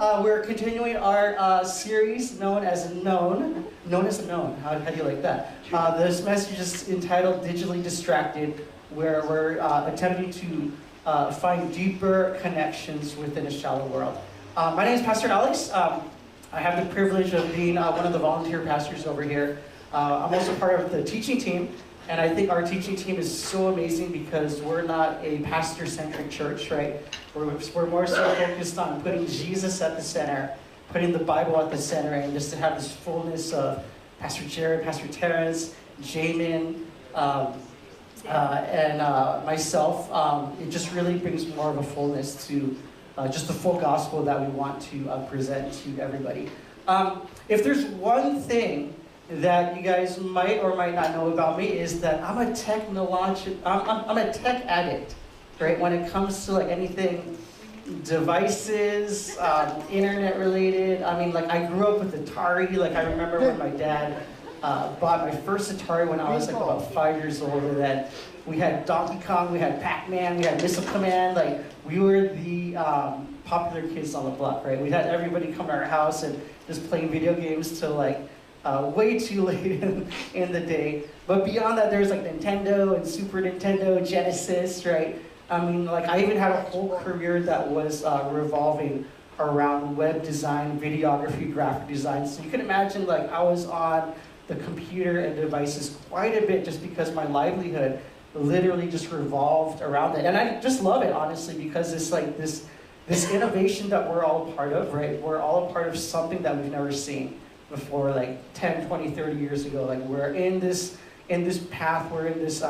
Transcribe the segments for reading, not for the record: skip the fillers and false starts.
We're continuing our series known as Known. How do you like that? This message is entitled Digitally Distracted, where we're attempting to find deeper connections within a shallow world. My name is Pastor Alex. I have the privilege of being one of the volunteer pastors over here. I'm also part of the teaching team, and I think our teaching team is so amazing because we're not a pastor-centric church, right? We're more so focused on putting Jesus at the center, putting the Bible at the center, and just to have this fullness of Pastor Jared, Pastor Terrence, Jamin, and myself. It just really brings more of a fullness to just the full gospel that we want to present to everybody. If there's one thing that you guys might or might not know about me is that I'm a I'm a tech addict, right? When it comes to like anything devices, internet related. I mean, like I grew up with Atari. Like I remember when my dad bought my first Atari when I was like about 5 years old, and then we had Donkey Kong, we had Pac-Man, we had Missile Command. Like we were the popular kids on the block, right? We had everybody come to our house and just playing video games till like way too late in the day. But beyond that, there's like Nintendo and Super Nintendo, Genesis, right? I mean, like I even had a whole career that was revolving around web design, videography, graphic design. So you can imagine like I was on the computer and devices quite a bit just because my livelihood literally just revolved around it. And I just love it, honestly, because it's like this innovation that we're all a part of, right? We're all a part of something that we've never seen before, like 10, 20, 30 years ago. Like we're in this path, we're in this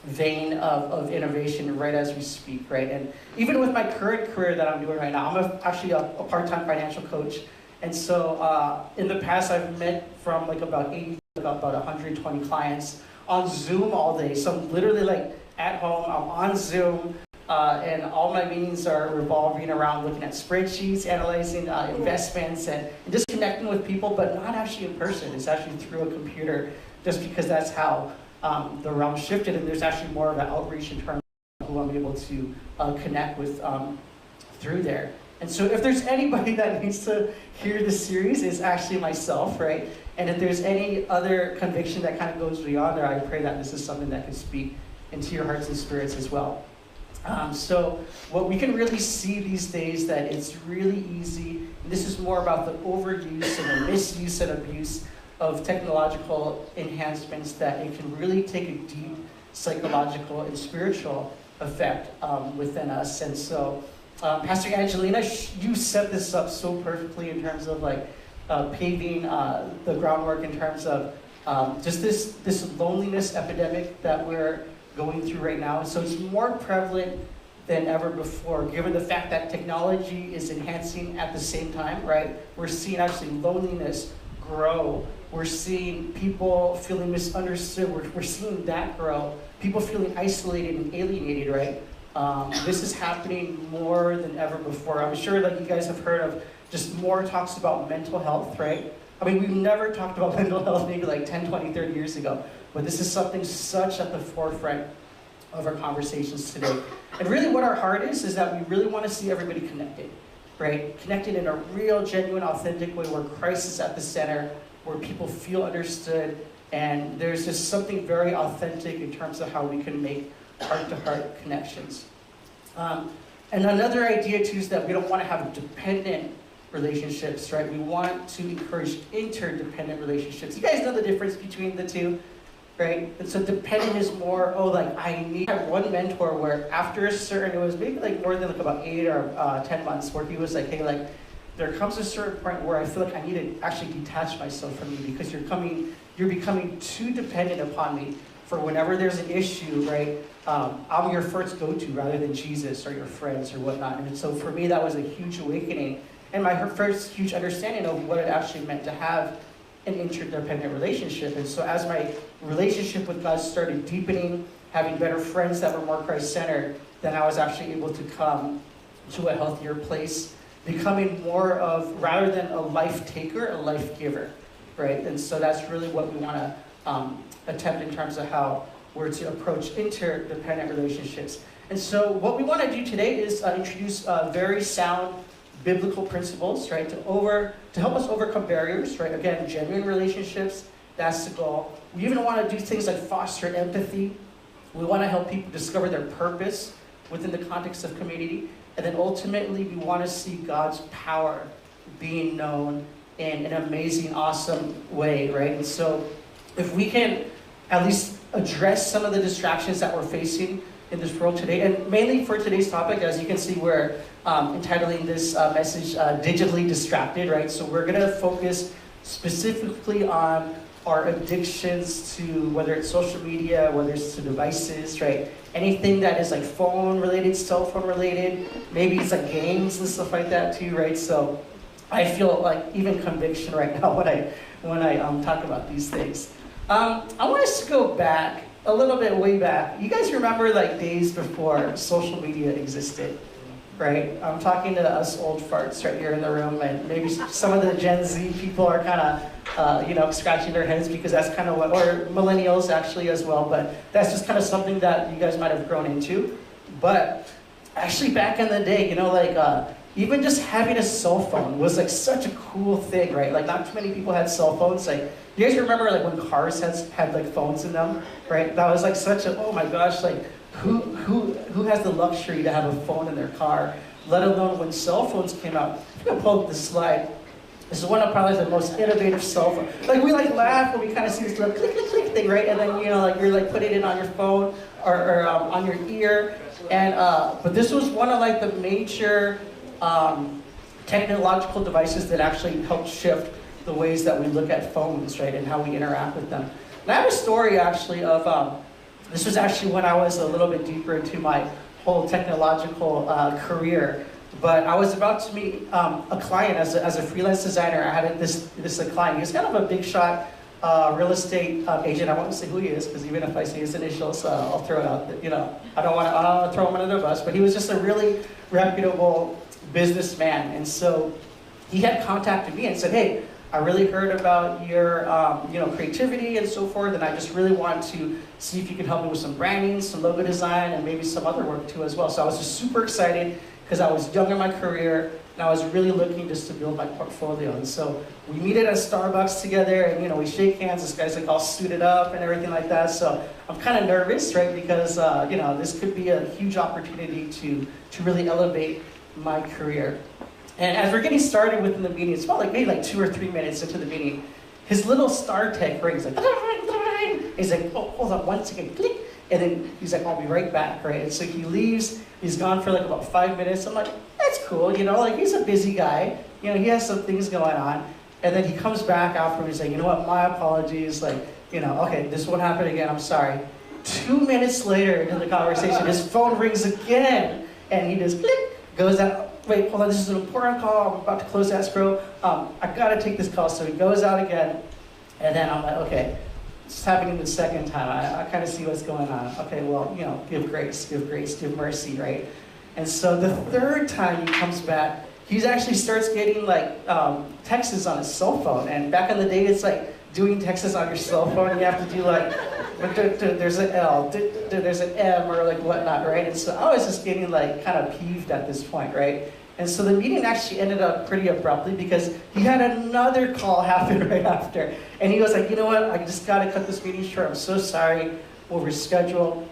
vein of innovation right as we speak, right? And even with my current career that I'm doing right now, I'm actually a part-time financial coach. And so in the past, I've met from like about 80, about 120 clients on Zoom all day. So I'm literally like at home, I'm on Zoom, and all my meetings are revolving around looking at spreadsheets, analyzing investments, and just connecting with people, but not actually in person. It's actually through a computer, just because that's how the realm shifted, and there's actually more of an outreach in terms of who I'm able to connect with through there. And so if there's anybody that needs to hear this series, it's actually myself, right? And if there's any other conviction that kind of goes beyond there, I pray that this is something that can speak into your hearts and spirits as well. So what we can really see these days that it's really easy, and this is more about the overuse and the misuse and abuse of technological enhancements, that it can really take a deep psychological and spiritual effect within us. And so Pastor Angelina, you set this up so perfectly in terms of like paving the groundwork in terms of just this loneliness epidemic that we're going through right now. And so it's more prevalent than ever before, given the fact that technology is enhancing at the same time, right? We're seeing actually loneliness grow. We're seeing people feeling misunderstood. We're seeing that grow. People feeling isolated and alienated, right? This is happening more than ever before. I'm sure like you guys have heard of just more talks about mental health, right? I mean, we've never talked about mental health maybe like 10, 20, 30 years ago, but this is something such at the forefront of our conversations today. And really what our heart is that we really want to see everybody connected, right? Connected in a real, genuine, authentic way where Christ is at the center, where people feel understood, and there's just something very authentic in terms of how we can make heart-to-heart connections. And another idea too is that we don't want to have dependent relationships, right? We want to encourage interdependent relationships. You guys know the difference between the two, right? And so dependent is more, I had one mentor where after a certain, it was maybe like more than like about 8 or 10 months, where he was like, hey, like there comes a certain point where I feel like I need to actually detach myself from you because you're becoming too dependent upon me. For whenever there's an issue, right, I'm your first go-to rather than Jesus or your friends or whatnot. And so for me, that was a huge awakening and my first huge understanding of what it actually meant to have an interdependent relationship. And so as my relationship with God started deepening, having better friends that were more Christ-centered, then I was actually able to come to a healthier place, becoming more of, rather than a life taker, a life giver, right? And so that's really what we want to attempt in terms of how we're to approach interdependent relationships. And so what we want to do today is introduce very sound biblical principles, right, to help us overcome barriers, right? Again, genuine relationships, that's the goal. We even want to do things like foster empathy. We want to help people discover their purpose within the context of community. And then ultimately, we want to see God's power being known in an amazing, awesome way, right? And so if we can at least address some of the distractions that we're facing in this world today, and mainly for today's topic, as you can see, we're entitling this message Digitally Distracted, right? So we're going to focus specifically on our addictions to, whether it's social media, whether it's to devices, right? Anything that is like phone related, cell phone related, maybe it's like games and stuff like that too, right? So I feel like even conviction right now when I talk about these things. I want us to go back a little bit, way back. You guys remember like days before social media existed, right? I'm talking to us old farts right here in the room, and maybe some of the Gen Z people are kind of, scratching their heads because that's kind of what, or millennials actually as well, but that's just kind of something that you guys might have grown into. But actually back in the day, even just having a cell phone was like such a cool thing, right? Like not too many people had cell phones. Like, you guys remember like when cars had like phones in them, right? That was like such a, oh my gosh, like who has the luxury to have a phone in their car, let alone when cell phones came out. I'm gonna pull up this slide. This is one of probably the most innovative cell phones. Like we like laugh when we kind of see this little click, click, click thing, right? And then, you're like putting it on your phone or on your ear. And, but this was one of like the major technological devices that actually helped shift the ways that we look at phones, right, and how we interact with them. And I have a story actually of, this was actually when I was a little bit deeper into my whole technological career, but I was about to meet a client as a freelance designer. I had this client. He was kind of a big shot real estate agent. I won't say who he is, because even if I say his initials, I'll throw it out. I don't want to throw him under the bus, but he was just a really reputable businessman. And so he had contacted me and said, hey, I really heard about your creativity and so forth, and I just really want to see if you can help me with some branding, some logo design, and maybe some other work too as well. So I was just super excited because I was young in my career, and I was really looking just to build my portfolio. And so we meet at a Starbucks together, and we shake hands. This guy's like all suited up and everything like that. So I'm kind of nervous, right? Because this could be a huge opportunity to really elevate my career. And as we're getting started within the meeting, it's about maybe 2 or 3 minutes into the meeting, his little StarTech rings like, he's like, oh, hold on 1 second, click. And then he's like, I'll be right back, right? And so he leaves, he's gone for about 5 minutes. I'm like, that's cool, he's a busy guy. He has some things going on. And then he comes back after and he's like, you know what, my apologies, okay, this won't happen again, I'm sorry. 2 minutes later into the conversation, his phone rings again. And he just click, goes out. Wait, hold on, this is an important call. I'm about to close escrow. I gotta take this call. So he goes out again, and then I'm like, okay, it's happening the second time. I kind of see what's going on. Okay, well, give grace, give mercy, right? And so the third time he comes back, he actually starts getting texts on his cell phone. And back in the day, it's like doing texts on your cell phone. You have to do there's an L, there's an M, or whatnot, right? And so I was just getting kind of peeved at this point, right? And so the meeting actually ended up pretty abruptly because he had another call happen right after. And he was like, you know what, I just gotta cut this meeting short. I'm so sorry, we'll reschedule,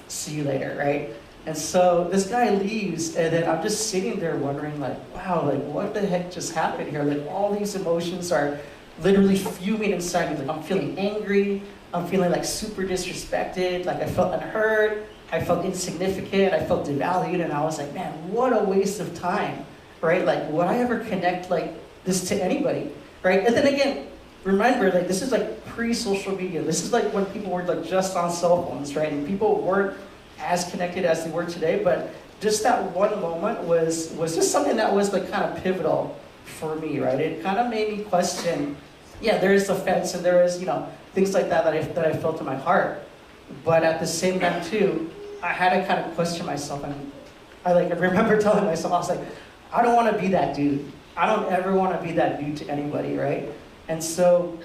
see you later, right? And so this guy leaves, and then I'm just sitting there wondering wow, what the heck just happened here? All these emotions are literally fuming inside me. I'm feeling angry, I'm feeling super disrespected, I felt unheard, I felt insignificant, I felt devalued, and I was like, man, what a waste of time, right? Would I ever connect this to anybody, right? And then again, remember, this is pre-social media. This is when people were just on cell phones, right? And people weren't as connected as they were today, but just that one moment was just something that was kind of pivotal for me, right? It kind of made me question, yeah, there is offense and there is, things like that I felt in my heart. But at the same time too, I had to kind of question myself, and I remember telling myself, I was like, I don't want to be that dude. I don't ever want to be that dude to anybody, right? And so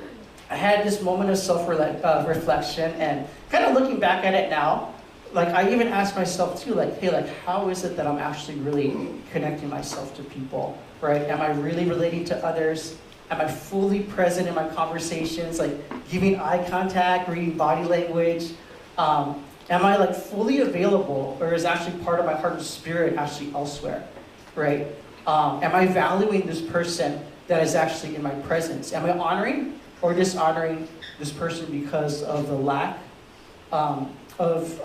I had this moment of self-reflection, and kind of looking back at it now, like I even ask myself too, like, hey, like how is it that I'm actually really connecting myself to people, right? Am I really relating to others? Am I fully present in my conversations, like giving eye contact, reading body language? Am I like fully available, or is actually part of my heart and spirit actually elsewhere, right? Am I valuing this person that is actually in my presence? Am I honoring or dishonoring this person because of the lack of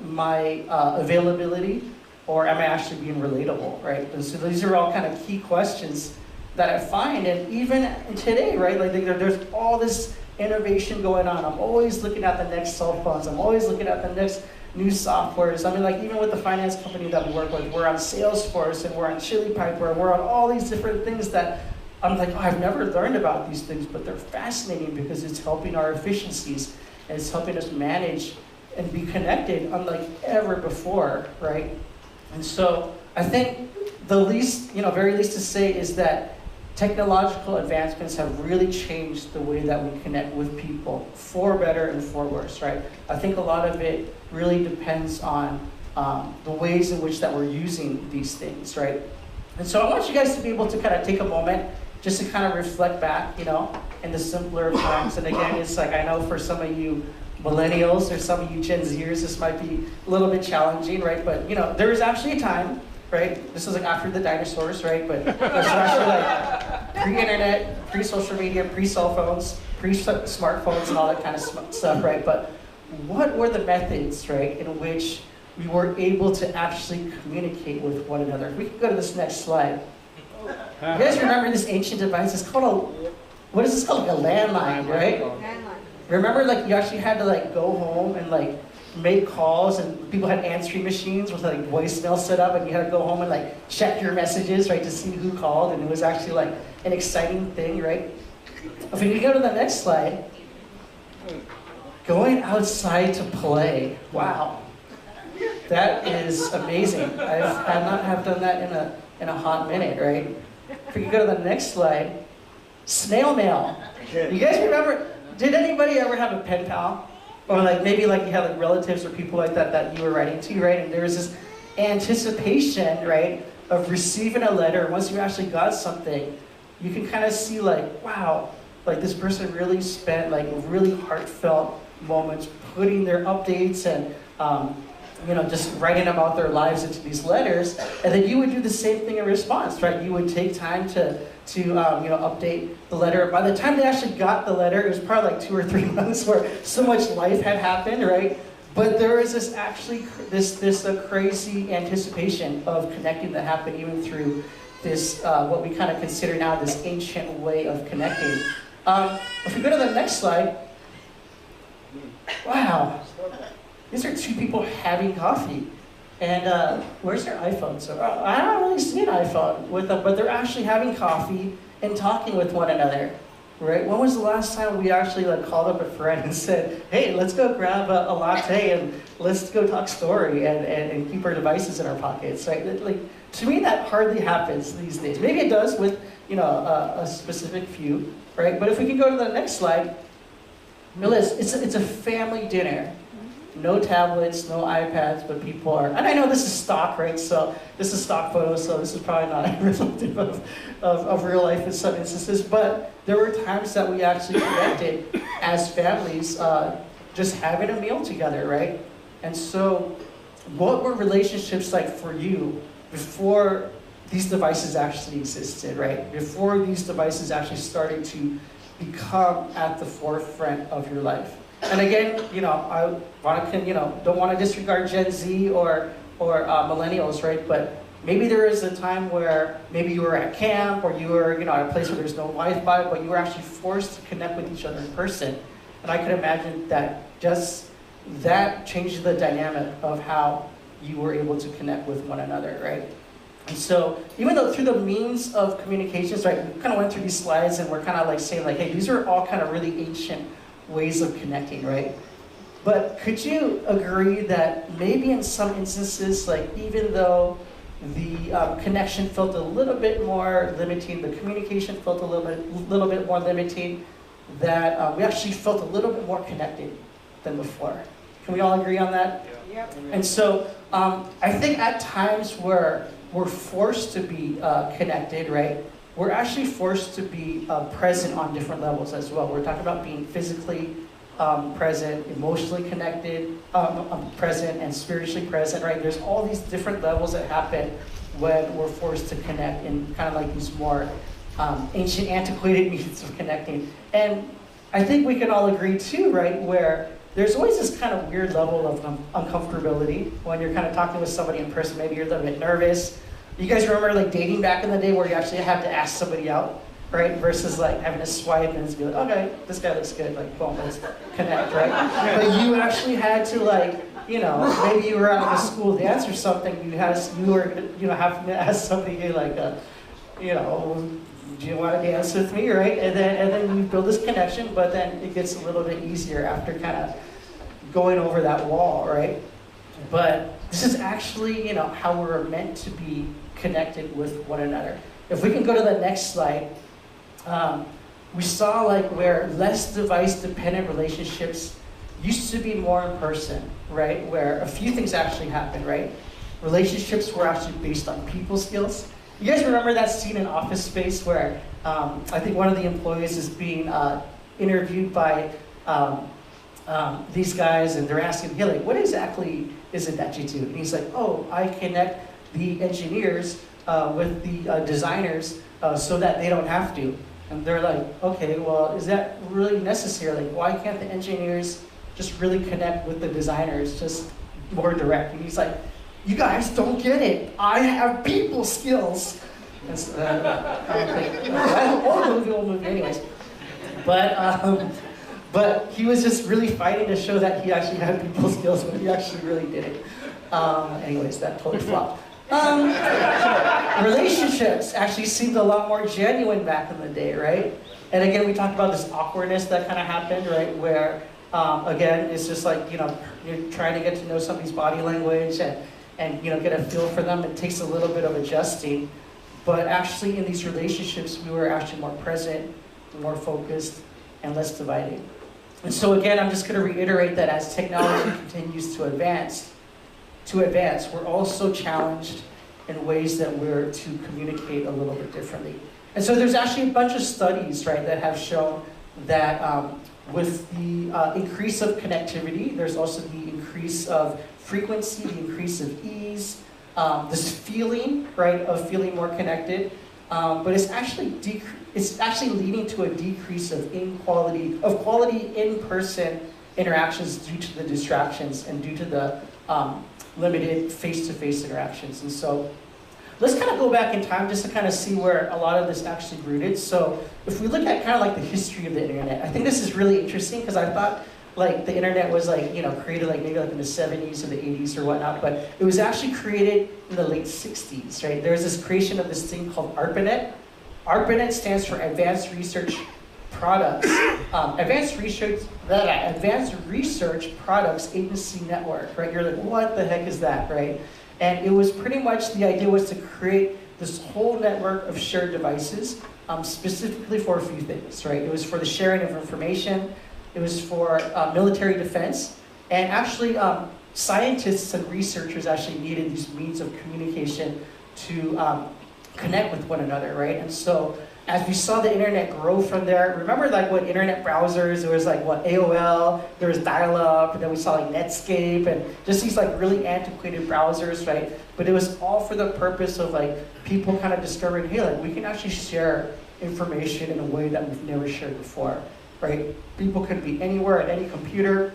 my availability, or am I actually being relatable, right? And so these are all kind of key questions that I find, and even today, right? Like there's all this innovation going on. I'm always looking at the next cell phones. I'm always looking at the next new softwares. I mean, like even with the finance company that we work with, we're on Salesforce and we're on Chili Piper, and we're on all these different things that I'm like, oh, I've never learned about these things, but they're fascinating because it's helping our efficiencies and it's helping us manage and be connected unlike ever before, right? And so I think the least, very least to say is that technological advancements have really changed the way that we connect with people, for better and for worse, right? I think a lot of it really depends on the ways in which that we're using these things, right? And so I want you guys to be able to kind of take a moment just to kind of reflect back, in the simpler times. And again, it's like, I know for some of you millennials or some of you Gen Zers, this might be a little bit challenging, right? But, there was actually a time, right? This was like after the dinosaurs, right? But this was actually like pre-internet, pre-social media, pre-cell phones, pre-smartphones and all that kind of stuff, right? But what were the methods, right, in which we were able to actually communicate with one another? If we could go to this next slide. You guys remember this ancient device? It's called what is this called? Like a landline, right? Landline. Remember, like you actually had to like go home and like make calls, and people had answering machines with like voicemail set up, and you had to go home and like check your messages, right, to see who called, and it was actually like an exciting thing, right? If we could go to the next slide. Going outside to play. Wow. That is amazing. I not have done that in a hot minute, right? If we could go to the next slide. Snail mail. You guys remember, did anybody ever have a pen pal? Or like maybe like you had like relatives or people like that you were writing to, right? And there was this anticipation, right, of receiving a letter. Once you actually got something, you can kind of see like, wow, like this person really spent like really heartfelt moments putting their updates and just writing about their lives into these letters, and then you would do the same thing in response, right? You would take time to update the letter. By the time they actually got the letter, it was probably like 2 or 3 months where so much life had happened, right? But there is this crazy anticipation of connecting that happened even through this what we kind of consider now this ancient way of connecting. If we go to the next slide. Wow. These are 2 people having coffee. And where's their iPhone? So I don't really see an iPhone with them, but they're actually having coffee and talking with one another, right? When was the last time we actually like called up a friend and said, hey, let's go grab a latte and let's go talk story and keep our devices in our pockets, right? Like, to me, that hardly happens these days. Maybe it does with, a specific few, right? But if we can go to the next slide, Melissa, it's a family dinner. No tablets, no iPads, but people are, and I know this is stock, right? So this is stock photos, so this is probably not reflective of real life in some instances, but there were times that we actually connected as families, just having a meal together, right? And so what were relationships like for you before these devices actually existed, right? Before these devices actually started to become at the forefront of your life? And again, I don't want to disregard Gen Z or millennials, right? But maybe there is a time where maybe you were at camp or you were, at a place where there's no Wi-Fi, but you were actually forced to connect with each other in person. And I could imagine that just that changed the dynamic of how you were able to connect with one another, right? And so even though through the means of communications, right, we kind of went through these slides and we're kind of like saying like, hey, these are all kind of really ancient ways of connecting, right? But could you agree that maybe in some instances, like even though the connection felt a little bit more limiting, the communication felt a little bit more limiting, that we actually felt a little bit more connected than before? Can we all agree on that? Yep. And so I think at times where we're forced to be connected, right? We're actually forced to be present on different levels as well. We're talking about being physically present, emotionally connected, present, and spiritually present, right? There's all these different levels that happen when we're forced to connect in kind of like these more ancient, antiquated means of connecting. And I think we can all agree too, right, where there's always this kind of weird level of uncomfortability when you're kind of talking with somebody in person. Maybe you're a little bit nervous. You guys remember like dating back in the day where you actually had to ask somebody out, right? Versus like having to swipe and just be like, okay, this guy looks good, like boom, let's connect, right? But you actually had to like, maybe you were at a school dance or something. You were having to ask somebody like, do you want to dance with me, right? And then you build this connection, but then it gets a little bit easier after kind of going over that wall, right? But this is actually, how we're meant to be connected with one another. If we can go to the next slide, we saw like where less device-dependent relationships used to be more in person, right? Where a few things actually happened, right? Relationships were actually based on people skills. You guys remember that scene in Office Space where I think one of the employees is being interviewed by these guys, and they're asking, hey, like, what exactly is it that you do? And he's like, oh, I connect the engineers with the designers so that they don't have to. And they're like, okay, well, is that really necessary? Like, why can't the engineers just really connect with the designers, just more direct? And he's like, you guys don't get it. I have people skills. That's old movie anyways. But he was just really fighting to show that he actually had people skills, but he actually really didn't. Anyways, that totally flopped. Relationships actually seemed a lot more genuine back in the day, right? And again, we talked about this awkwardness that kind of happened, right? Where, again, it's just like, you're trying to get to know somebody's body language and get a feel for them. It takes a little bit of adjusting. But actually, in these relationships, we were actually more present, more focused, and less dividing. And so again, I'm just going to reiterate that as technology continues to advance, we're also challenged in ways that we're to communicate a little bit differently. And so there's actually a bunch of studies, right, that have shown that with the increase of connectivity, there's also the increase of frequency, the increase of ease, this feeling, right, of feeling more connected. But it's actually leading to a decrease of quality in-person interactions due to the distractions and due to the limited face-to-face interactions. And so let's kind of go back in time just to kind of see where a lot of this actually rooted. So if we look at kind of like the history of the internet, I think this is really interesting because I thought like the internet was like, created like maybe like in the 70s or the 80s or whatnot, but it was actually created in the late 60s, right? There was this creation of this thing called ARPANET. ARPANET stands for Advanced Research Products, Advanced Research Products Agency Network, right? You're like, what the heck is that, right? And it was pretty much, the idea was to create this whole network of shared devices, specifically for a few things, right? It was for the sharing of information, it was for military defense, and actually scientists and researchers actually needed these means of communication to connect with one another, right? And so as we saw the internet grow from there, remember like what internet browsers, there was like what AOL, there was dial-up, and then we saw like Netscape, and just these like really antiquated browsers, right? But it was all for the purpose of like people kind of discovering, hey, like we can actually share information in a way that we've never shared before, right? People could be anywhere at any computer,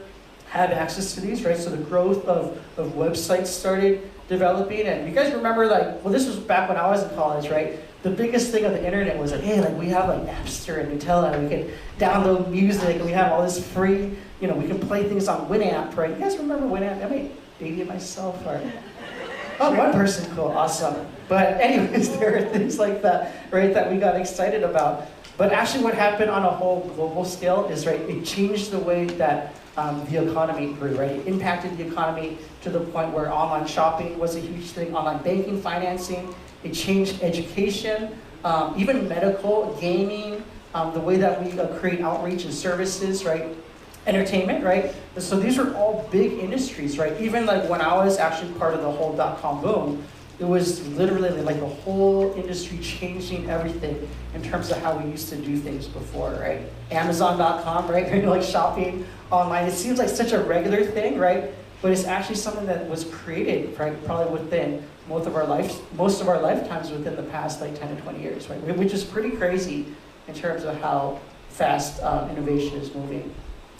have access to these, right? So the growth of websites started developing, and you guys remember like, well, this was back when I was in college, right? The biggest thing of the internet was like, hey, like we have like Napster and Nutella, and we can download music, and we have all this free, we can play things on Winamp, right? You guys remember Winamp? I might date myself, or oh, one person, cool, awesome. But anyways, there are things like that, right, that we got excited about. But actually what happened on a whole global scale is, right, it changed the way that the economy grew, right? It impacted the economy to the point where online shopping was a huge thing, online banking, financing. It changed education, even medical, gaming, the way that we create outreach and services, right? entertainment, right? So these are all big industries, right? Even like when I was actually part of the whole dot-com boom, it was literally like the whole industry changing everything in terms of how we used to do things before, right? Amazon.com, right? You know, like shopping online. It seems like such a regular thing, right? But it's actually something that was created, right? Probably within most of our lifetimes within the past like 10 to 20 years, right? Which is pretty crazy in terms of how fast innovation is moving.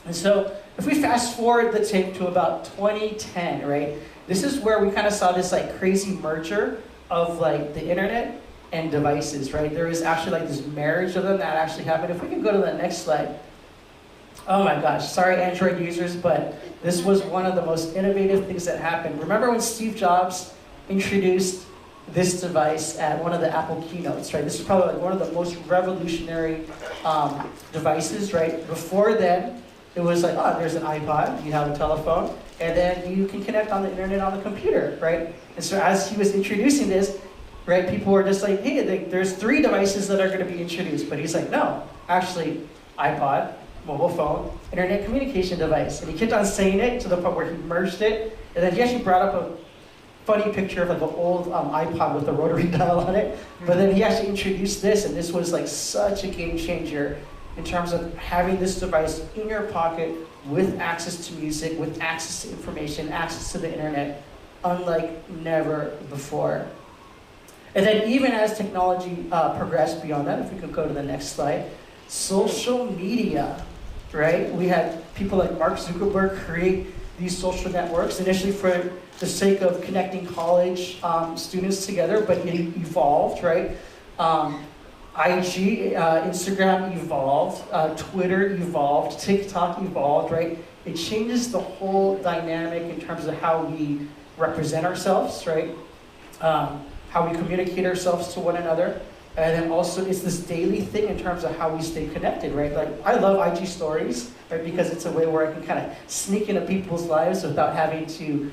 And so if we fast forward the tape to about 2010, right? This is where we kind of saw this like crazy merger of like the internet and devices, right? There was actually like this marriage of them that actually happened. If we can go to the next slide. Oh my gosh, sorry Android users, but this was one of the most innovative things that happened. Remember when Steve Jobs introduced this device at one of the Apple keynotes, right? This is probably like one of the most revolutionary devices, right? Before then, it was like, oh, there's an iPod, you have a telephone, and then you can connect on the internet on the computer, right? And so as he was introducing this, right, people were just like, hey, there's 3 devices that are going to be introduced. But he's like, no, actually, iPod, mobile phone, internet communication device. And he kept on saying it to the point where he merged it. And then he actually brought up a funny picture of like an old iPod with a rotary dial on it. But then he actually introduced this, and this was like such a game changer in terms of having this device in your pocket with access to music, with access to information, access to the internet, unlike never before. And then even as technology progressed beyond that, if we could go to the next slide, social media, right? We had people like Mark Zuckerberg create these social networks, initially for the sake of connecting college students together, but it evolved, right? IG, Instagram evolved, Twitter evolved, TikTok evolved, right? It changes the whole dynamic in terms of how we represent ourselves, right? How we communicate ourselves to one another. And then also it's this daily thing in terms of how we stay connected, right? Like I love IG stories, right? Because it's a way where I can kind of sneak into people's lives without having to,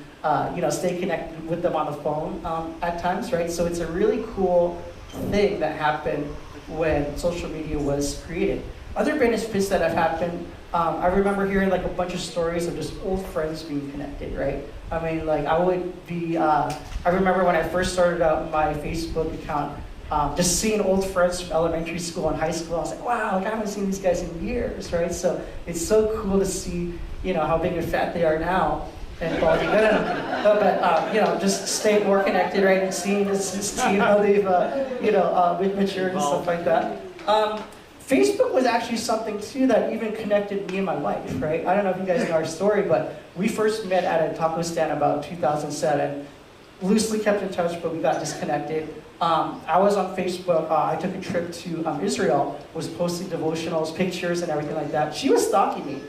stay connected with them on the phone at times, right? So it's a really cool thing that happened when social media was created. Other benefits that have happened, I remember hearing like a bunch of stories of just old friends being connected, right? I mean, like I remember when I first started out my Facebook account, just seeing old friends from elementary school and high school, I was like, wow, like I haven't seen these guys in years, right? So it's so cool to see, how big and fat they are now. And balding, just staying more connected, right? And seeing how they've, matured and stuff like that. Facebook was actually something too that even connected me and my wife, right? I don't know if you guys know our story, but we first met at a taco stand about 2007. Loosely kept in touch, but we got disconnected. I was on Facebook. I took a trip to Israel, was posting devotionals, pictures, and everything like that. She was stalking me.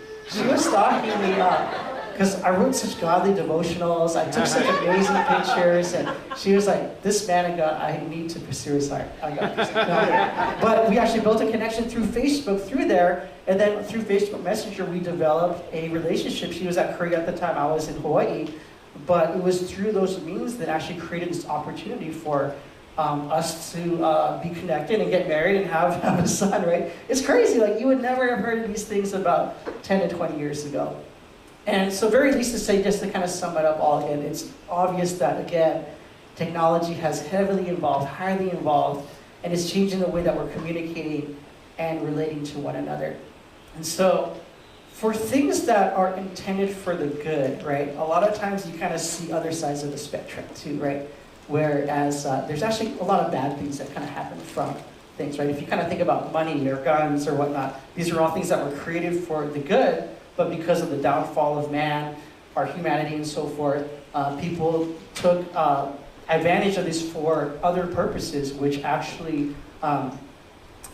Because I wrote such godly devotionals, I took such amazing pictures, and she was like, this man of God, I need to pursue his heart. But we actually built a connection through Facebook through there, and then through Facebook Messenger, we developed a relationship. She was at Korea at the time, I was in Hawaii, but it was through those means that actually created this opportunity for us to be connected and get married and have a son, right? It's crazy, like you would never have heard of these things about 10 to 20 years ago. And so very least to say, just to kind of sum it up all again, it's obvious that, again, technology has heavily involved, highly involved, and it's changing the way that we're communicating and relating to one another. And so for things that are intended for the good, right, a lot of times you kind of see other sides of the spectrum too, right? Whereas there's actually a lot of bad things that kind of happen from things, right? If you kind of think about money or guns or whatnot, these are all things that were created for the good, but because of the downfall of man, our humanity and so forth, people took advantage of this for other purposes, which actually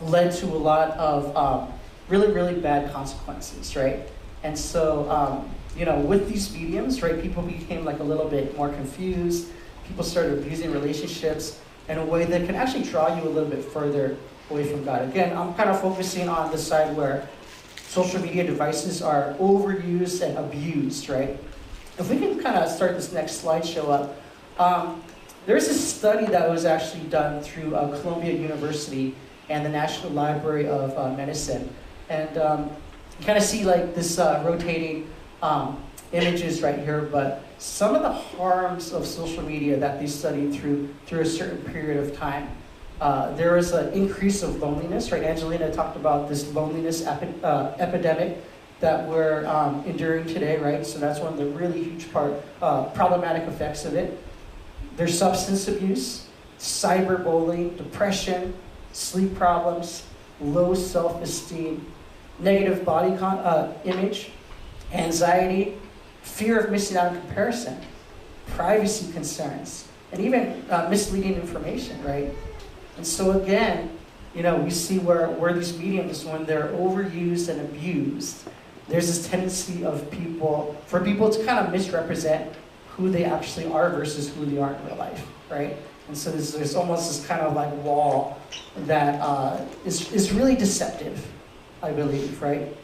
led to a lot of really, really bad consequences, right? And so, with these mediums, right, people became like a little bit more confused. People started abusing relationships in a way that can actually draw you a little bit further away from God. Again, I'm kind of focusing on the side where social media devices are overused and abused, right? If we can kind of start this next slideshow up, there's a study that was actually done through Columbia University and the National Library of Medicine. And You kind of see like this rotating images right here, but some of the harms of social media that they studied through a certain period of time. There is an increase of loneliness, right? Angelina talked about this loneliness epidemic that we're enduring today, right? So that's one of the really huge problematic effects of it. There's substance abuse, cyberbullying, depression, sleep problems, low self-esteem, negative body image, anxiety, fear of missing out on comparison, privacy concerns, and even misleading information, right? And so again, we see where these mediums, when they're overused and abused, there's this tendency for people to kind of misrepresent who they actually are versus who they are in real life, right? And so there's almost this kind of like wall that is really deceptive, I believe, right?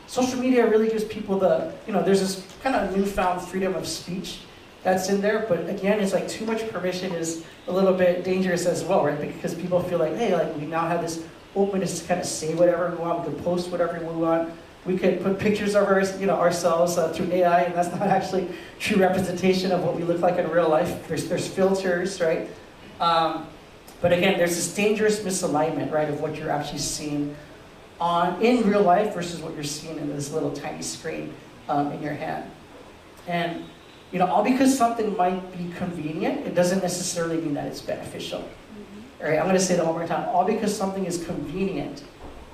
Social media really gives people there's this kind of newfound freedom of speech that's in there, but again, it's like too much permission is a little bit dangerous as well, right? Because people feel like, hey, like we now have this openness to kind of say whatever we want, we can post whatever we want, we could put pictures of ourselves through AI, and that's not actually true representation of what we look like in real life. There's filters, right? But again, there's this dangerous misalignment, right, of what you're actually seeing in real life versus what you're seeing in this little tiny screen in your hand. And all because something might be convenient, it doesn't necessarily mean that it's beneficial. All right, I'm going to say that one more time. All because something is convenient,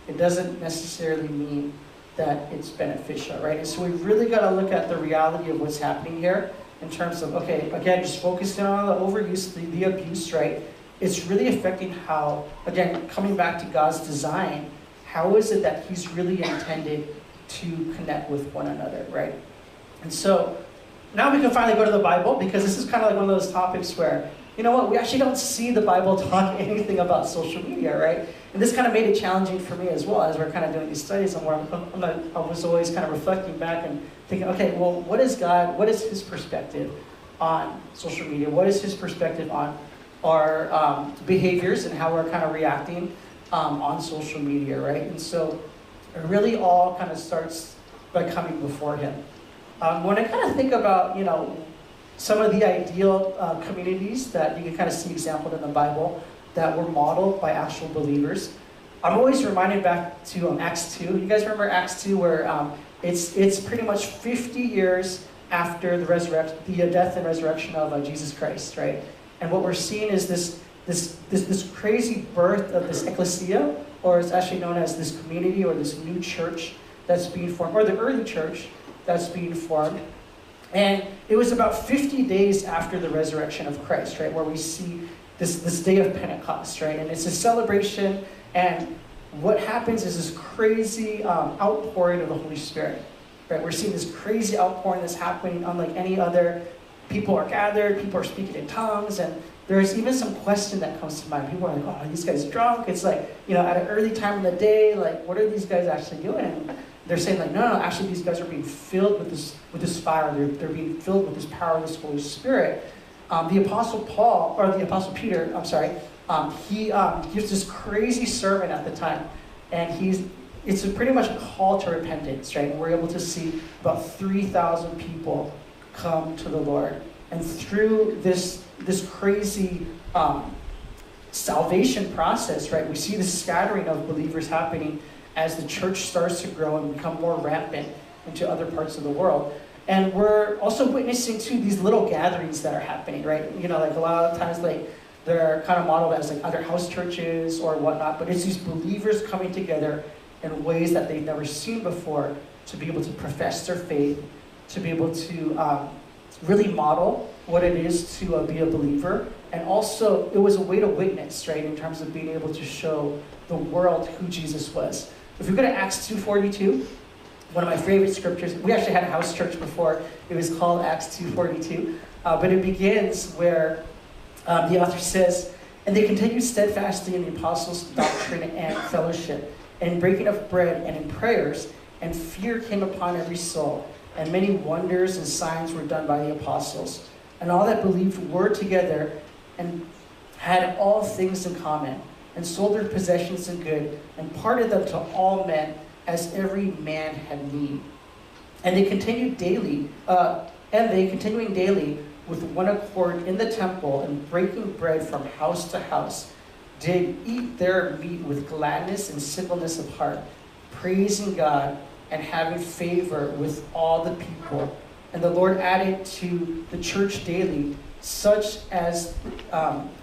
it doesn't necessarily mean that it's beneficial, right? And so we've really got to look at the reality of what's happening here in terms of, okay, again, just focusing on the overuse, the abuse, right? It's really affecting how, again, coming back to God's design, how is it that He's really intended to connect with one another, right? And so now we can finally go to the Bible, because this is kind of like one of those topics where, we actually don't see the Bible talk anything about social media, right? And this kind of made it challenging for me as well, as we're kind of doing these studies, and where I was always kind of reflecting back and thinking, okay, well, what is His perspective on social media? What is His perspective on our behaviors and how we're kind of reacting on social media, right? And so it really all kind of starts by coming before Him. When I kind of think about, some of the ideal communities that you can kind of see exampled in the Bible that were modeled by actual believers, I'm always reminded back to Acts 2. You guys remember Acts 2, where it's pretty much 50 years after the death and resurrection of Jesus Christ, right? And what we're seeing is this crazy birth of this ecclesia, or it's actually known as this community or this new church that's being formed, or the early church that's being formed. And it was about 50 days after the resurrection of Christ, right, where we see this day of Pentecost, right? And it's a celebration, and what happens is this crazy outpouring of the Holy Spirit, right? We're seeing this crazy outpouring that's happening unlike any other. People are gathered, people are speaking in tongues, and there's even some question that comes to mind. People are like, oh, are these guys drunk? It's like, at an early time in the day, like, what are these guys actually doing? And they're saying like, no, actually these guys are being filled with this fire. They're being filled with this power of this Holy Spirit. The Apostle Peter, he gives this crazy sermon at the time, and it's pretty much a call to repentance, right? And we're able to see about 3,000 people come to the Lord, and through this crazy salvation process, right? We see the scattering of believers happening as the church starts to grow and become more rampant into other parts of the world. And we're also witnessing to these little gatherings that are happening, right? Like a lot of times, like they're kind of modeled as like other house churches or whatnot, but it's these believers coming together in ways that they've never seen before to be able to profess their faith, to be able to really model what it is to be a believer. And also, it was a way to witness, right, in terms of being able to show the world who Jesus was. If we go to Acts 2:42, one of my favorite scriptures, we actually had a house church before. It was called Acts 2:42, but it begins where the author says, and they continued steadfastly in the apostles' doctrine and fellowship, and breaking of bread and in prayers, and fear came upon every soul, and many wonders and signs were done by the apostles. And all that believed were together and had all things in common, and sold their possessions and good, and parted them to all men as every man had need. And they continued continuing daily with one accord in the temple and breaking bread from house to house, did eat their meat with gladness and singleness of heart, praising God and having favor with all the people. And the Lord added to the church daily such as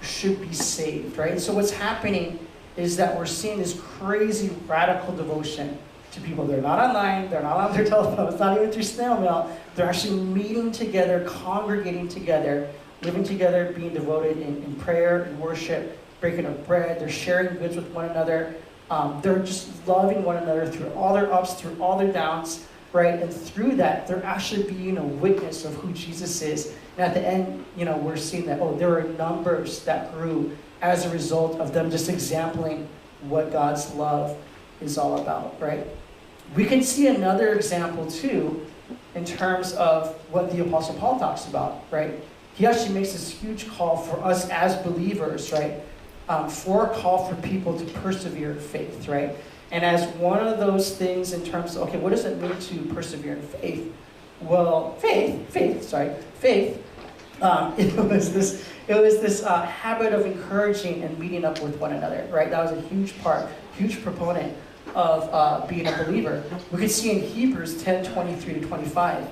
should be saved, right? So what's happening is that we're seeing this crazy radical devotion to people. They're not online, they're not on their telephones, not even through snail mail. They're actually meeting together, congregating together, living together, being devoted in prayer and worship, breaking of bread. They're sharing goods with one another. They're just loving one another through all their ups, through all their downs, right? And through that, they're actually being a witness of who Jesus is. And at the end, we're seeing that, there are numbers that grew as a result of them just exempling what God's love is all about, right? We can see another example too in terms of what the Apostle Paul talks about, right? He actually makes this huge call for us as believers, right? For a call for people to persevere in faith, right? And as one of those things in terms of, what does it mean to persevere in faith? Well, faith, it was this habit of encouraging and meeting up with one another, right? That was a huge proponent of being a believer. We can see in Hebrews 10:23-25.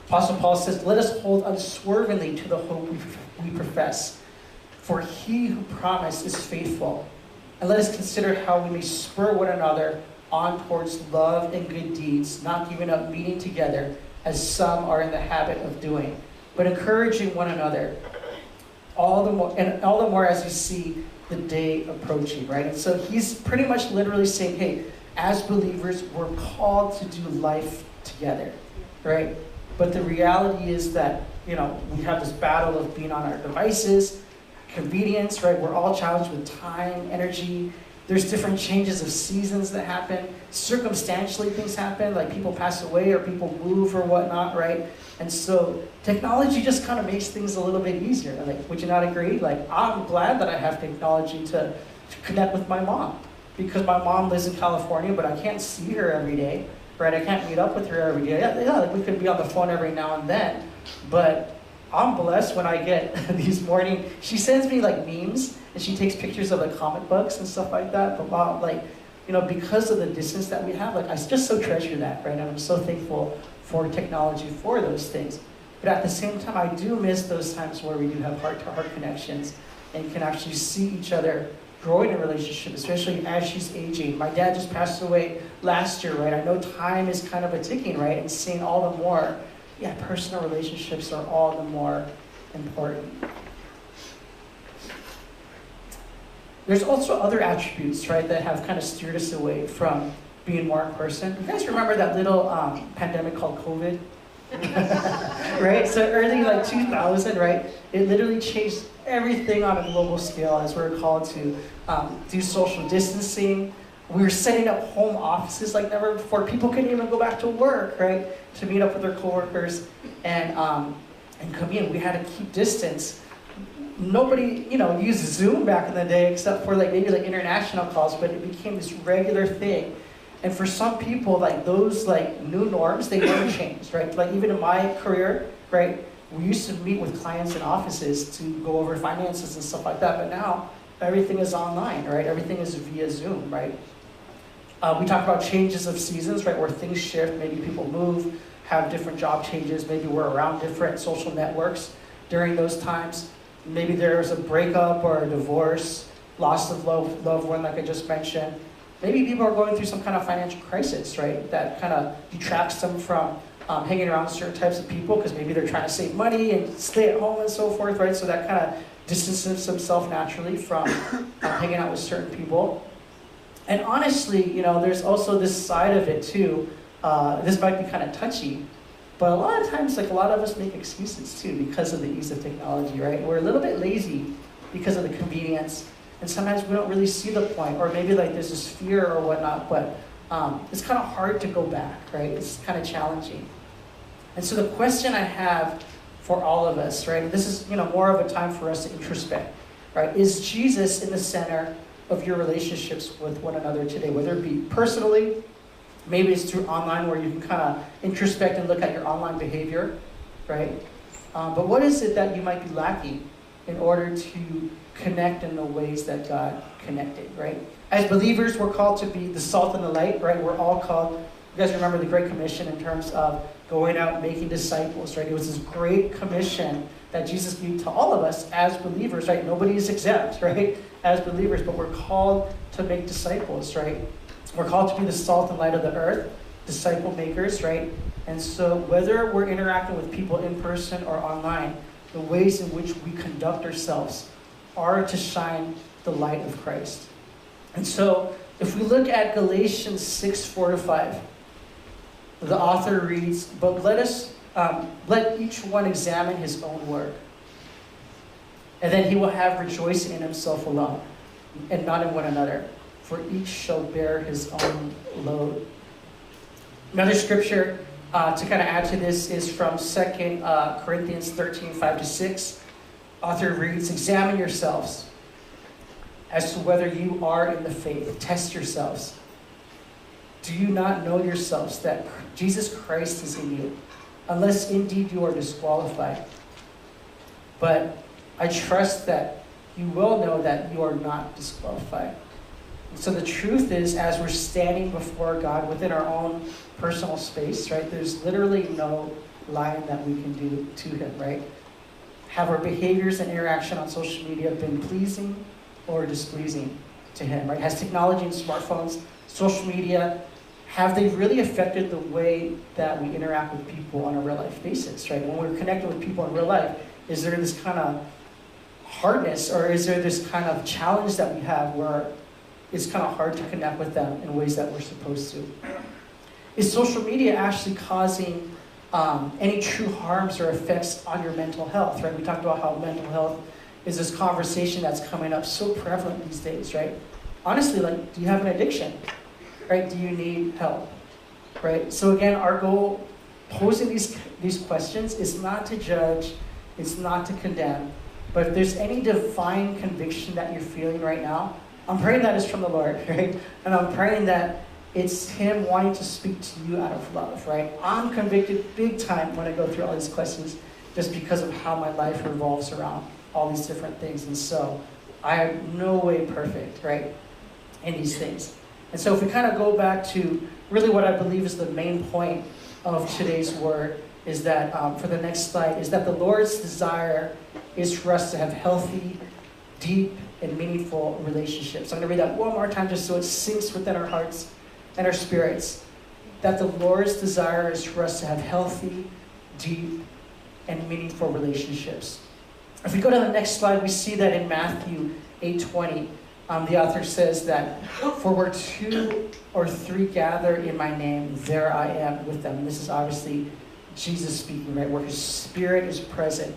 Apostle Paul says, "Let us hold unswervingly to the hope we profess, for he who promised is faithful. And let us consider how we may spur one another on towards love and good deeds, not giving up meeting together, as some are in the habit of doing, but encouraging one another, all the more as you see the day approaching," right? And so he's pretty much literally saying, hey, as believers, we're called to do life together, right? But the reality is that, we have this battle of being on our devices, convenience, right? We're all challenged with time, energy. There's different changes of seasons that happen. Circumstantially, things happen, like people pass away or people move or whatnot, right? And so technology just kind of makes things a little bit easier. Like, would you not agree? Like, I'm glad that I have technology to connect with my mom, because my mom lives in California, but I can't see her every day, right? I can't meet up with her every day. Yeah, like we could be on the phone every now and then, but I'm blessed when I get these morning, she sends me like memes and she takes pictures of like comic books and stuff like that. But wow, because of the distance that we have, I just so treasure that, right? And I'm so thankful for technology for those things. But at the same time, I do miss those times where we do have heart-to-heart connections and can actually see each other growing in a relationship, especially as she's aging. My dad just passed away last year, right? I know time is kind of a ticking, right? And seeing all the more, personal relationships are all the more important. There's also other attributes, right, that have kind of steered us away from being more in person. You guys remember that little pandemic called COVID? Right? So early 2000, right? It literally changed everything on a global scale as we're called to do social distancing. We were setting up home offices like never before. People couldn't even go back to work, right? To meet up with their coworkers and come in. We had to keep distance. Nobody, used Zoom back in the day except for maybe international calls, but it became this regular thing. And for some people, those new norms, they never changed, right? Even in my career, right? We used to meet with clients in offices to go over finances and stuff like that, but now everything is online, right? Everything is via Zoom, right? We talk about changes of seasons, right? Where things shift, maybe people move, have different job changes, maybe we're around different social networks during those times. Maybe there's a breakup or a divorce, loss of loved one, like I just mentioned. Maybe people are going through some kind of financial crisis, right? That kind of detracts them from hanging around certain types of people because maybe they're trying to save money and stay at home and so forth, right? So that kind of distances themselves naturally from hanging out with certain people. And honestly, there's also this side of it too. This might be kind of touchy, but a lot of times, a lot of us make excuses too because of the ease of technology, right? We're a little bit lazy because of the convenience, and sometimes we don't really see the point, or maybe there's this fear or whatnot, but it's kind of hard to go back, right? It's kind of challenging. And so the question I have for all of us, right? And this is, more of a time for us to introspect, right? Is Jesus in the center of your relationships with one another today, whether it be personally, maybe it's through online where you can kind of introspect and look at your online behavior, right? But what is it that you might be lacking in order to connect in the ways that God connected, right? As believers, we're called to be the salt and the light, right? We're all called. You guys remember the Great Commission in terms of going out and making disciples, right? It was this great commission that Jesus gave to all of us as believers, right? Nobody is exempt, right? As believers, but we're called to make disciples, right? We're called to be the salt and light of the earth, disciple makers, right? And so whether we're interacting with people in person or online, the ways in which we conduct ourselves are to shine the light of Christ. And so if we look at Galatians 6:4-5, the author reads, "But let each one examine his own work, and then he will have rejoicing in himself alone, and not in one another, for each shall bear his own load." Another scripture to kind of add to this is from 2 Corinthians 13:5-6. Author reads, "Examine yourselves as to whether you are in the faith. Test yourselves. Do you not know yourselves that Jesus Christ is in you, unless indeed you are disqualified? But I trust that you will know that you are not disqualified." And so the truth is, as we're standing before God within our own personal space, right, there's literally no lying that we can do to him, right? Have our behaviors and interaction on social media been pleasing or displeasing to him, right? Has technology and smartphones, social media, have they really affected the way that we interact with people on a real life basis, right? When we're connected with people in real life, is there this kind of hardness, or is there this kind of challenge that we have where it's kind of hard to connect with them in ways that we're supposed to? Is social media actually causing any true harms or effects on your mental health, right? We talked about how mental health is this conversation that's coming up so prevalent these days, right? Honestly, like, do you have an addiction, right? Do you need help, right? So again, our goal posing these questions is not to judge, it's not to condemn, but if there's any divine conviction that you're feeling right now, I'm praying that it's from the Lord, right? And I'm praying that it's him wanting to speak to you out of love, right? I'm convicted big time when I go through all these questions just because of how my life revolves around all these different things. And so I am no way perfect, right, in these things. And so if we kind of go back to really what I believe is the main point of today's word is that, for the next slide, is that the Lord's desire is for us to have healthy, deep, and meaningful relationships. I'm going to read that one more time just so it sinks within our hearts and our spirits. That the Lord's desire is for us to have healthy, deep, and meaningful relationships. If we go to the next slide, we see that in Matthew 8:20, the author says that, "For where 2 or 3 gather in my name, there I am with them." And this is obviously Jesus speaking, right? Where his Spirit is present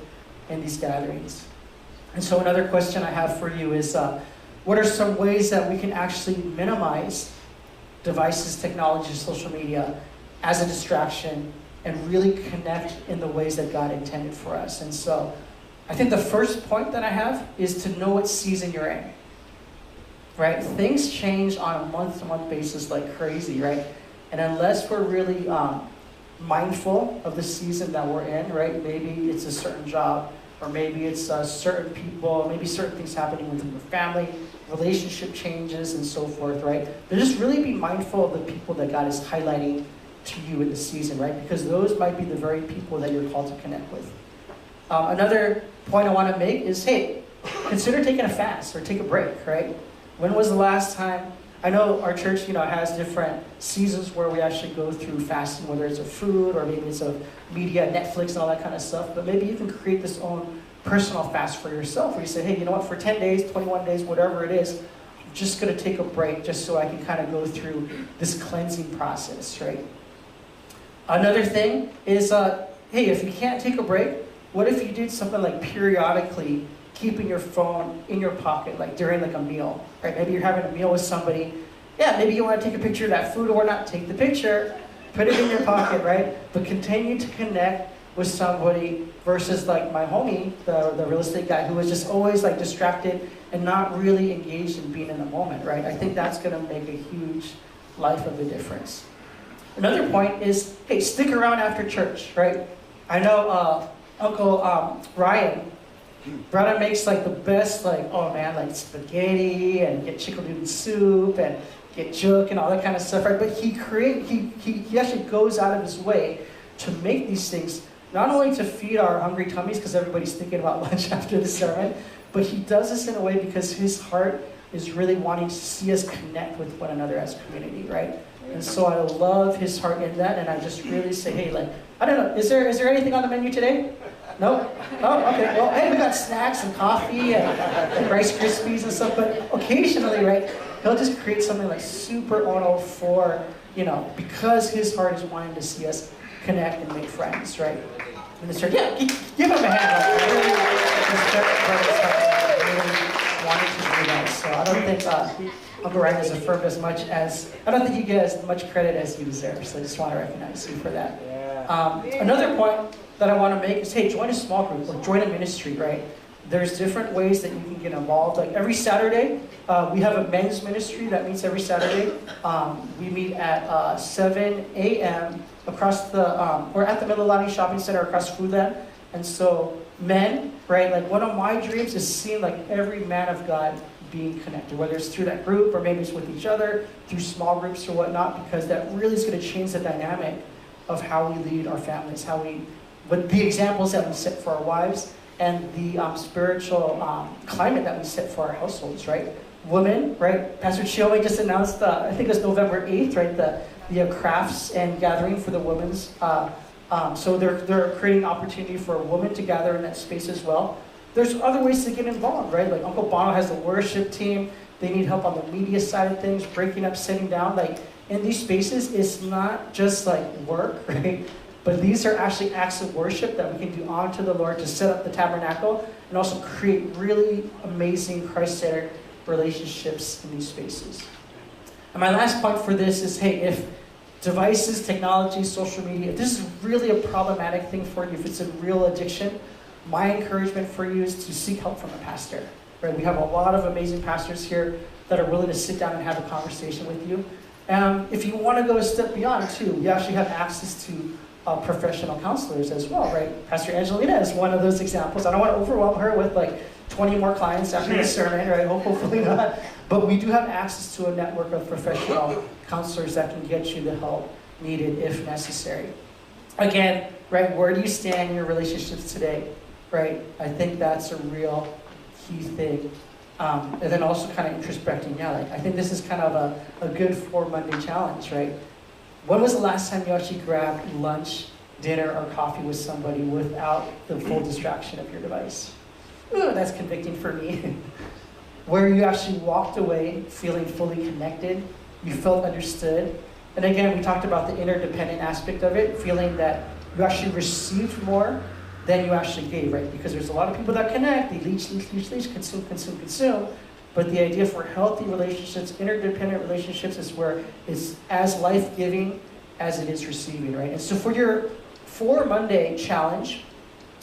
in these gatherings. And so another question I have for you is, what are some ways that we can actually minimize devices, technology, social media as a distraction and really connect in the ways that God intended for us? And so I think the first point that I have is to know what season you're in, right? Things change on a month-to-month basis like crazy, right? And unless we're really mindful of the season that we're in, right? Maybe it's a certain job, or maybe it's certain people, maybe certain things happening within your family, relationship changes, and so forth, right? But just really be mindful of the people that God is highlighting to you in the season, right? Because those might be the very people that you're called to connect with. Another point I want to make is, hey, consider taking a fast or take a break, right? When was the last time? I know our church, has different seasons where we actually go through fasting, whether it's of food or maybe it's of media, Netflix, and all that kind of stuff. But maybe you can create this own personal fast for yourself where you say, hey, you know what, for 10 days, 21 days, whatever it is, I'm just going to take a break just so I can kind of go through this cleansing process, right? Another thing is, hey, if you can't take a break, what if you did something like periodically keeping your phone in your pocket, like during like a meal, right? Maybe you're having a meal with somebody. Yeah, maybe you want to take a picture of that food or not. Take the picture, put it in your pocket, right? But continue to connect with somebody versus like my homie, the real estate guy, who was just always like distracted and not really engaged in being in the moment, right? I think that's gonna make a huge life of a difference. Another point is, hey, stick around after church, right? I know Uncle Ryan, Brother makes like the best, like, oh man, like spaghetti and get chicken noodle soup and get juk and all that kind of stuff, right? But he actually goes out of his way to make these things, not only to feed our hungry tummies, because everybody's thinking about lunch after the sermon, but he does this in a way because his heart is really wanting to see us connect with one another as a community, right? And so I love his heart in that, and I just really say, hey, like, I don't know, is there anything on the menu today? No? Oh, okay. Well, hey, we got snacks and coffee and Rice Krispies and stuff, but occasionally, right, he'll just create something like super auto for, because his heart is wanting to see us connect and make friends, right? And the church, yeah, give him a hand. Like, I really wanted to do that. So I don't think Uncle Ryan has affirmed as much as, I don't think you get as much credit as you deserve. So I just want to recognize you for that. Yeah. Another point that I want to make is, hey, join a small group or join a ministry, right? There's different ways that you can get involved. Like every Saturday, we have a men's ministry that meets every Saturday. We meet at 7 a.m. across we're at the Mililani Shopping Center across Foodland. And so men, right, like one of my dreams is seeing like every man of God being connected, whether it's through that group or maybe it's with each other, through small groups or whatnot, because that really is going to change the dynamic of how we lead our families, with the examples that we set for our wives, and the spiritual climate that we set for our households, right? Women, right? Pastor Chiome just announced, I think it was November 8th, right? The crafts and gathering for the women's. So they're creating opportunity for a woman to gather in that space as well. There's other ways to get involved, right? Like Uncle Bono has the worship team. They need help on the media side of things, breaking up, sitting down. Like in these spaces, it's not just like work, right? But these are actually acts of worship that we can do unto the Lord to set up the tabernacle and also create really amazing Christ-centered relationships in these spaces. And my last point for this is, hey, if devices, technology, social media, if this is really a problematic thing for you, if it's a real addiction, my encouragement for you is to seek help from a pastor. Right? We have a lot of amazing pastors here that are willing to sit down and have a conversation with you. If you want to go a step beyond, too, we actually have access to professional counselors as well, right? Pastor Angelina is one of those examples. I don't want to overwhelm her with like 20 more clients after the sermon, right? Hopefully not. But we do have access to a network of professional counselors that can get you the help needed if necessary. Again, right, where do you stand in your relationships today, right? I think that's a real key thing. And then also kind of introspecting, I think this is kind of a good 4 Monday challenge, right? When was the last time you actually grabbed lunch, dinner, or coffee with somebody without the full distraction of your device? Ooh, that's convicting for me. Where you actually walked away feeling fully connected, you felt understood. And again, we talked about the interdependent aspect of it, feeling that you actually received more than you actually gave, right? Because there's a lot of people that connect, they leech, consume. But the idea for healthy relationships, interdependent relationships, is where it's as life-giving as it is receiving, right? And so for your 4 Monday challenge,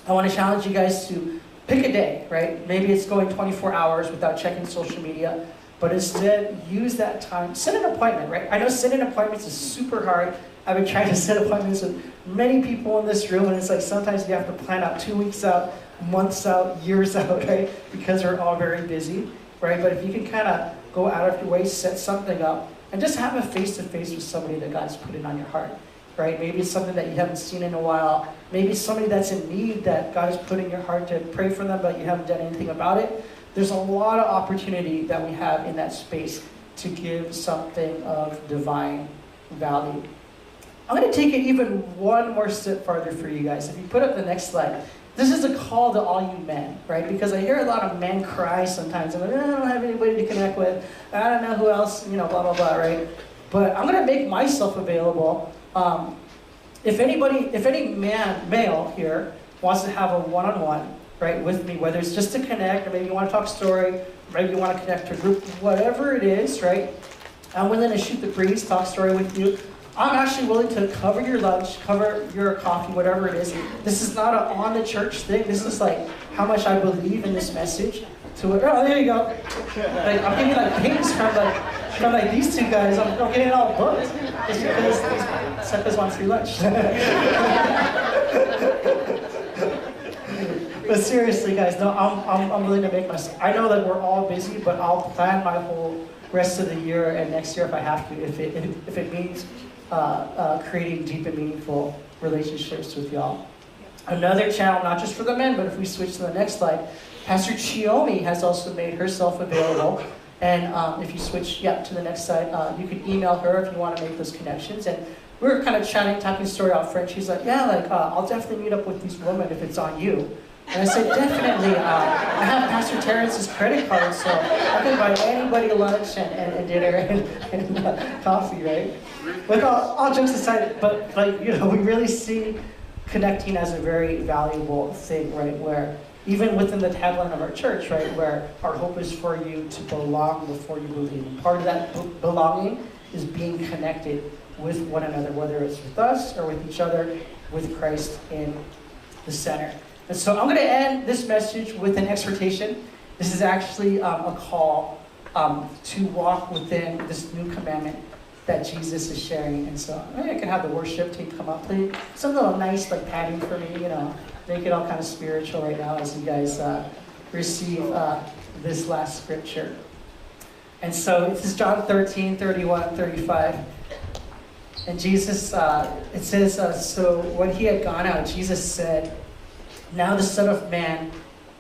I want to challenge you guys to pick a day, right? Maybe it's going 24 hours without checking social media, but instead use that time, set an appointment, right? I know setting appointments is super hard. I've been trying to set appointments with many people in this room, and it's like sometimes you have to plan out 2 weeks out, months out, years out, right? Because we're all very busy. Right? But if you can kind of go out of your way, set something up, and just have a face-to-face with somebody that God's put in on your heart, right? Maybe it's something that you haven't seen in a while. Maybe it's somebody that's in need that God has put in your heart to pray for them, but you haven't done anything about it. There's a lot of opportunity that we have in that space to give something of divine value. I'm going to take it even one more step farther for you guys. If you put up the next slide. This is a call to all you men, right? Because I hear a lot of men cry sometimes. I'm like, I don't have anybody to connect with. I don't know who else, blah, blah, blah, right? But I'm going to make myself available. If any male here wants to have a one-on-one, right, with me, whether it's just to connect, or maybe you want to talk story, maybe you want to connect to a group, whatever it is, right? I'm willing to shoot the breeze, talk story with you. I'm actually willing to cover your lunch, cover your coffee, whatever it is. This is not an on the church thing. This is like how much I believe in this message. To it. Oh, there you go. Like, I'm getting like pings from like these two guys. I'm getting it all booked. It's because these suckers want free lunch. But seriously, guys, no, I'm willing to make myself. I know that we're all busy, but I'll plan my whole rest of the year and next year if I have to, if it means creating deep and meaningful relationships with y'all. Another channel, not just for the men, but if we switch to the next slide, Pastor Chiomi has also made herself available. And if you switch, to the next slide, you can email her if you want to make those connections. And we were kind of chatting, talking story out front. She's like, I'll definitely meet up with these women if it's on you. And I said, definitely. I have Pastor Terrence's credit card, so I can buy anybody lunch and dinner and coffee, right? With all jokes aside, but we really see connecting as a very valuable thing, right? Where even within the tagline of our church, right, where our hope is for you to belong before you believe. And part of that belonging is being connected with one another, whether it's with us or with each other, with Christ in the center. And so I'm going to end this message with an exhortation. This is actually a call to walk within this new commandment that Jesus is sharing. And so maybe I can have the worship team come up, please. Some little nice padding for me, make it all kind of spiritual right now as you guys receive this last scripture. And so this is John 13, 31, 35. And Jesus, it says, so when he had gone out, Jesus said, now the Son of Man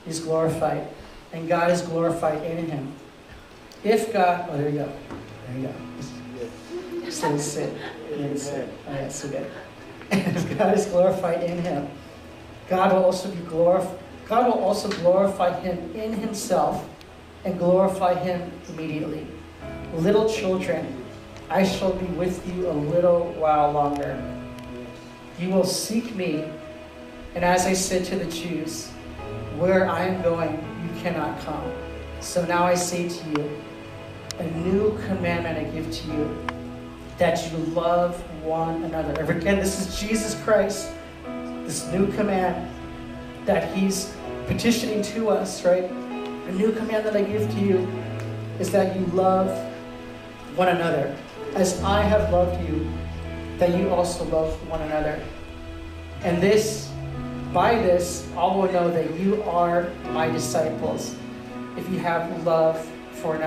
is glorified, and God is glorified in him. If God, there you go. There you go. So sit. Sit. Oh, yeah, so good. If God is glorified in him, God will also glorify him in himself and glorify him immediately. Little children, I shall be with you a little while longer. You will seek me, and as I said to the Jews, where I am going, you cannot come. So now I say to you, a new commandment I give to you, that you love one another. Again, this is Jesus Christ, this new command that he's petitioning to us, right? A new command that I give to you is that you love one another. As I have loved you, that you also love one another. And by this, all will know that you are my disciples, if you have love for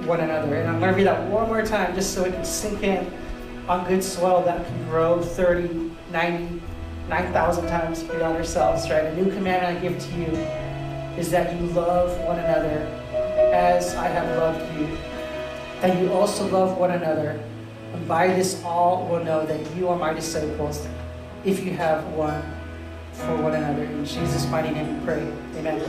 one another. And I'm going to read that one more time, just so it can sink in on good soil that can grow 30, 90, 9,000 times beyond ourselves, right? A new commandment I give to you is that you love one another as I have loved you, that you also love one another. And by this all will know that you are my disciples, if you have one for one another. In Jesus' mighty name we pray. Amen.